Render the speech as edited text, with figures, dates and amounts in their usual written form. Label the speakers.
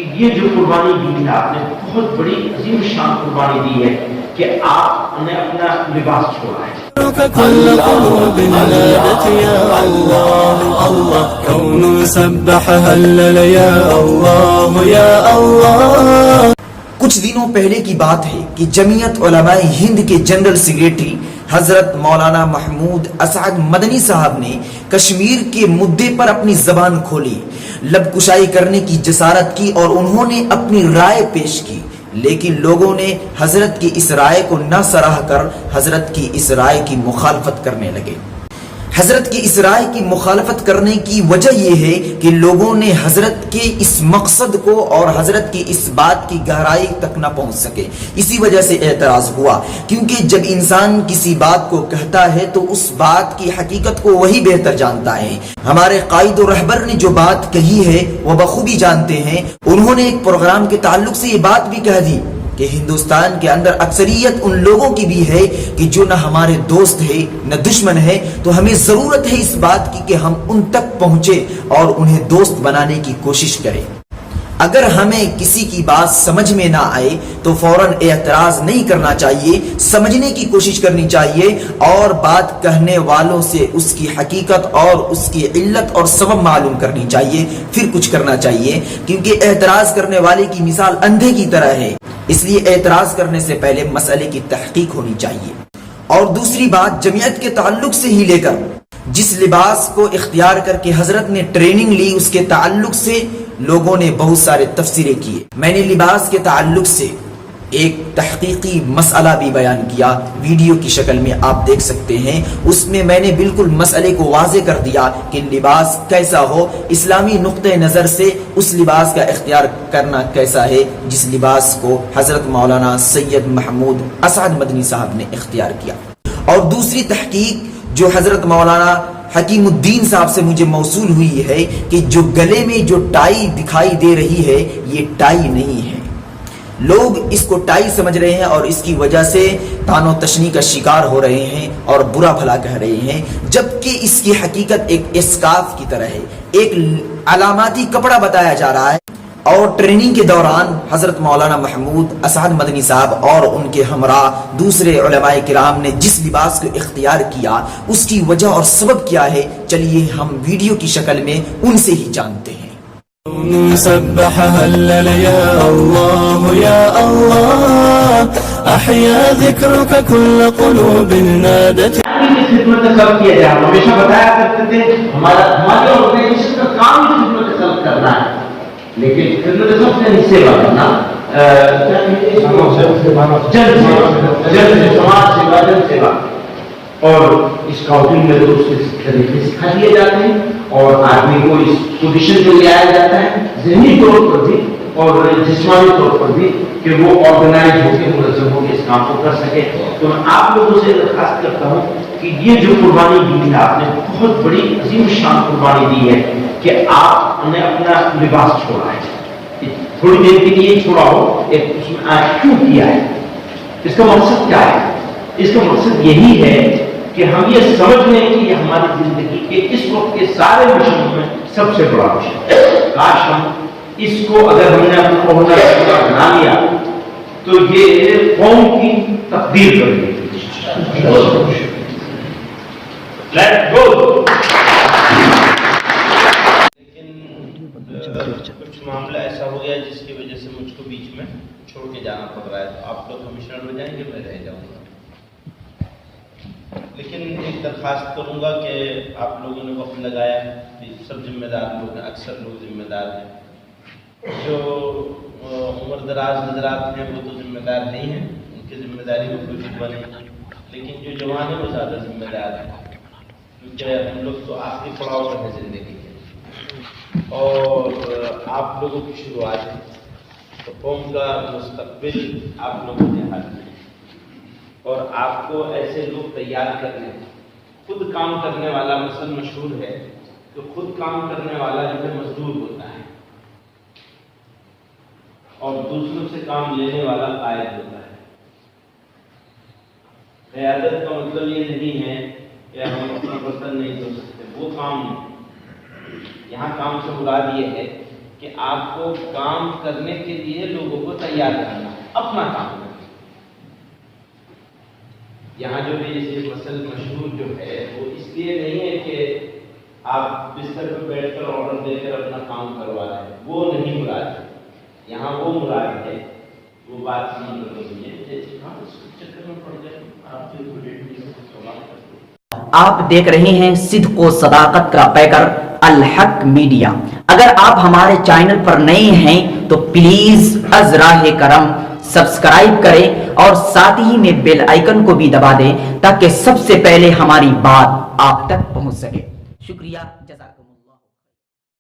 Speaker 1: کہ یہ جو قربانی دی ہے آپ نے بہت بڑی عظیم شان قربانی دی ہے کہ آپ نے اپنا لباس چھوڑا ہے.
Speaker 2: كل قلوب نادت يا الله الله كون سبح هلل يا الله يا الله.
Speaker 3: کچھ دنوں پہلے کی بات ہے کہ جمعیت علماء ہند کے جنرل سیکریٹری حضرت مولانا محمود اسعد مدنی صاحب نے کشمیر کے مدعے پر اپنی زبان کھولی، لب کشائی کرنے کی جسارت کی اور انہوں نے اپنی رائے پیش کی، لیکن لوگوں نے حضرت کی اس رائے کو نہ سراہ کر حضرت کی اس رائے کی مخالفت کرنے لگے. حضرت کی اس رائے کی مخالفت کرنے کی وجہ یہ ہے کہ لوگوں نے حضرت کے اس مقصد کو اور حضرت کی اس بات کی گہرائی تک نہ پہنچ سکے. اسی وجہ سے اعتراض ہوا، کیونکہ جب انسان کسی بات کو کہتا ہے تو اس بات کی حقیقت کو وہی بہتر جانتا ہے. ہمارے قائد و رہبر نے جو بات کہی ہے وہ بخوبی جانتے ہیں. انہوں نے ایک پروگرام کے تعلق سے یہ بات بھی کہہ دی کہ ہندوستان کے اندر اکثریت ان لوگوں کی بھی ہے کہ جو نہ ہمارے دوست ہے نہ دشمن ہے، تو ہمیں ضرورت ہے اس بات کی کہ ہم ان تک پہنچے اور انہیں دوست بنانے کی کوشش کریں. اگر ہمیں کسی کی بات سمجھ میں نہ آئے تو فوراً اعتراض نہیں کرنا چاہیے، سمجھنے کی کوشش کرنی چاہیے اور بات کہنے والوں سے اس کی حقیقت اور اس کی علت اور سبب معلوم کرنی چاہیے، پھر کچھ کرنا چاہیے. کیونکہ اعتراض کرنے والے کی مثال اندھے کی طرح ہے، اس لیے اعتراض کرنے سے پہلے مسئلے کی تحقیق ہونی چاہیے. اور دوسری بات جمعیت کے تعلق سے ہی لے کر جس لباس کو اختیار کر کے حضرت نے ٹریننگ لی، اس کے تعلق سے لوگوں نے بہت سارے تفسیریں کیے. میں نے لباس کے تعلق سے ایک تحقیقی مسئلہ بھی بیان کیا، ویڈیو کی شکل میں آپ دیکھ سکتے ہیں. اس میں میں نے بالکل مسئلے کو واضح کر دیا کہ لباس کیسا ہو، اسلامی نقطہ نظر سے اس لباس کا اختیار کرنا کیسا ہے جس لباس کو حضرت مولانا سید محمود اسعد مدنی صاحب نے اختیار کیا. اور دوسری تحقیق جو حضرت مولانا حکیم الدین صاحب سے مجھے موصول ہوئی ہے کہ جو گلے میں جو ٹائی دکھائی دے رہی ہے یہ ٹائی نہیں ہے. لوگ اس کو ٹائی سمجھ رہے ہیں اور اس کی وجہ سے طعن و تشنیع کا شکار ہو رہے ہیں اور برا بھلا کہہ رہے ہیں، جبکہ اس کی حقیقت ایک اسکارف کی طرح ہے، ایک علاماتی کپڑا بتایا جا رہا ہے. اور ٹریننگ کے دوران حضرت مولانا محمود اسعد مدنی صاحب اور ان کے ہمراہ دوسرے علماء کرام نے جس لباس کو اختیار کیا اس کی وجہ اور سبب کیا ہے، چلیے ہم ویڈیو کی شکل میں ان سے ہی جانتے ہیں.
Speaker 2: سبح هلل يا الله يا الله احيا ذكرك كل قلوب نادت.
Speaker 1: خدمت خلق کیا جائے. ہمیشہ بتایا کرتے تھے ہمارے آرگنائزیشن کا کام ہی خدمت خلق کرنا ہے، لیکن خدمت خلق سے سیوا کرنا، سماج سیوا، جن سیوا. اور اسکاؤٹنگ میں تو اس طریقے سکھا دیے جاتے ہیں اور آدمی کو اس پوزیشن پہ لے آیا جاتا ہے ذہنی طور پر بھی اور جسمانی طور پر بھی کہ وہ آرگنائز ہو کے منظم ہو کے اس کام کو کر سکے. تو میں آپ لوگوں سے درخواست کرتا ہوں کہ یہ جو قربانی دی ہے آپ نے بہت بڑی عظیم شان قربانی دی ہے کہ آپ نے اپنا لباس چھوڑا ہے، تھوڑی دیر کے لیے چھوڑا ہو، ایک اس میں کیوں کیا ہے، اس کا مقصد کیا ہے؟ اس کا مقصد یہی ہے کہ ہم یہ سمجھ لیں کہ یہ ہماری زندگی کے اس وقت کے سارے مشنوں میں سب سے بڑا مشن ہے. کاش ہم اس کو اگر ہم نے اپنا عہدہ بنا لیا تو یہ قوم کی تقدیر کر دی.
Speaker 4: کچھ معاملہ ایسا ہو گیا جس کی وجہ سے مجھ کو بیچ میں چھوڑ کے جانا پڑ رہا ہے. تو آپ لوگ کمشنر ہو جائیں گے، میں رہ جاؤں گا. لیکن ایک درخواست کروں گا کہ آپ لوگوں نے وقت لگایا، سب ذمہ دار لوگ ہیں، اکثر لوگ ذمہ دار ہیں. جو عمر دراز حضرات ہیں وہ تو ذمہ دار نہیں ہیں، ان کی ذمہ داری میں کوئی شبہ نہیں، لیکن جو جوان ہیں وہ زیادہ ذمہ دار ہیں، کیونکہ ہم لوگ تو آخری پڑاؤ پر ہیں زندگی کے اور آپ لوگوں کی شروعات ہے. تو قوم کا مستقبل آپ لوگوں کے ہاتھ میں اور آپ کو ایسے لوگ تیار کرنے. خود کام کرنے والا مثلا مشہور ہے کہ خود کام کرنے والا جو ہے مزدور ہوتا ہے اور دوسروں سے کام لینے والا قائد ہوتا ہے. قیادت کا مطلب یہ نہیں ہے کہ ہم اپنا برتن نہیں دھو سکتے، وہ کام نہیں. یہاں کام سے مراد یہ ہے کہ آپ کو کام کرنے کے لیے لوگوں کو تیار کرنا ہے، اپنا کام کرنا۔ یہاں جو بھی یہ مسئلہ مشہور جو ہے وہ اس لیے نہیں ہے کہ آپ بستر پہ بیٹھ کر آرڈر دے کر اپنا کام کروا رہے ہیں، وہ نہیں مراد ہے یہاں، وہ مراد ہے وہ بات سمجھ رہی ہے جیسے ہاں اس چکر میں پڑ گئے آپ کے
Speaker 5: آپ دیکھ رہے ہیں صدق و صداقت کا پیکر الحق میڈیا۔ اگر آپ ہمارے چینل پر نئے ہیں تو پلیز از راہ کرم سبسکرائب کریں اور ساتھ ہی میں بیل آئیکن کو بھی دبا دیں تاکہ سب سے پہلے ہماری بات آپ تک پہنچ سکے۔ شکریہ، جزاک اللہ۔